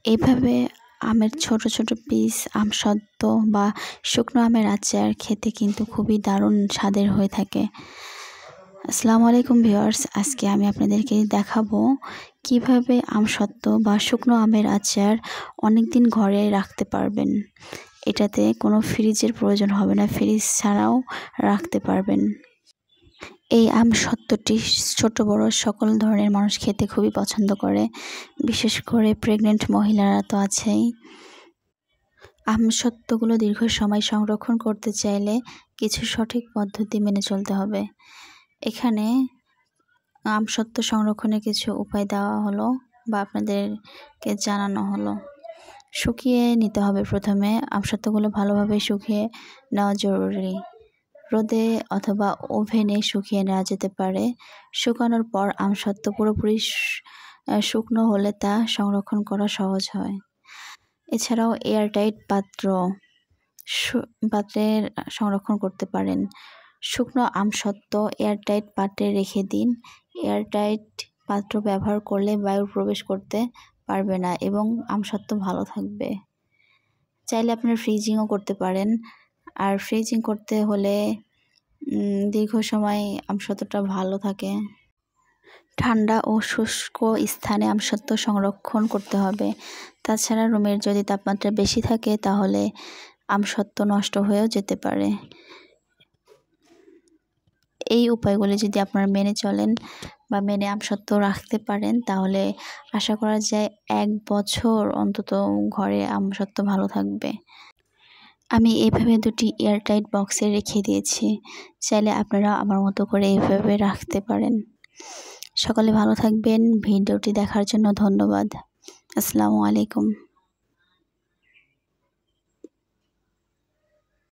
এইভাবে আমের ছোট ছোট পিস আমসত্ত্ব বা শুকনো আমের আচার খেতে কিন্তু খুবই দারুণ স্বাদের হয়ে থাকে। আসসালামু আলাইকুম ভিউয়ার্স, আজকে আমি আপনাদেরকে দেখাবো কিভাবে আমসত্ত্ব বা শুকনো আমের আচার অনেক দিন ঘরে রাখতে পারবেন। এটাতে কোনো ফ্রিজের প্রয়োজন হবে না, ফ্রিজ ছাড়াও রাখতে পারবেন। এই আমসত্ত্বটি ছোট বড় সকল ধরনের মানুষ খেতে খুবই পছন্দ করে, বিশেষ করে প্রেগনেন্ট মহিলারা তো আছেই। আমসত্ত্বগুলো দীর্ঘ সময় সংরক্ষণ করতে চাইলে কিছু সঠিক পদ্ধতি মেনে চলতে হবে। এখানে আমসত্ত্ব সংরক্ষণের কিছু উপায় দেওয়া হলো বা আপনাদেরকে জানানো হলো। শুকিয়ে নিতে হবে। প্রথমে আমসত্ত্বগুলো ভালোভাবে শুকিয়ে নেওয়া জরুরি। রোদে অথবা ওভেনে শুকিয়ে নেওয়া যেতে পারে। শুকানোর পর আমসত্ত্ব পুরোপুরি শুকনো হলে তা সংরক্ষণ করা সহজ হয়। এছাড়াও এয়ারটাইট পাত্রে সংরক্ষণ করতে পারেন। শুকনো আমসত্ত্ব এয়ারটাইট পাত্রে রেখে দিন। এয়ারটাইট পাত্র ব্যবহার করলে বায়ু প্রবেশ করতে পারবে না এবং আমসত্ত্ব ভালো থাকবে। চাইলে আপনারা ফ্রিজিংও করতে পারেন। আর ফ্রিজিং করতে হলে দীর্ঘ সময় আমসত্ত্বটা ভালো থাকে। ঠান্ডা ও শুষ্ক স্থানে আমসত্ত্ব সংরক্ষণ করতে হবে। তাছাড়া রুমের যদি তাপমাত্রা বেশি থাকে তাহলে আমসত্ত্ব নষ্ট হয়েও যেতে পারে। এই উপায়গুলি যদি আপনারা মেনে চলেন বা মেনে আমসত্ত্ব রাখতে পারেন তাহলে আশা করা যায় 1 বছর অন্তত ঘরে আমসত্ত্ব ভালো থাকবে। আমি এইভাবে 2টি এয়ারটাইট বক্সে রেখে দিয়েছি। চাইলে আপনারা আমার মতো করে এইভাবে রাখতে পারেন। সকলে ভালো থাকবেন। ভিডিওটি দেখার জন্য ধন্যবাদ। আসসালামু আলাইকুম।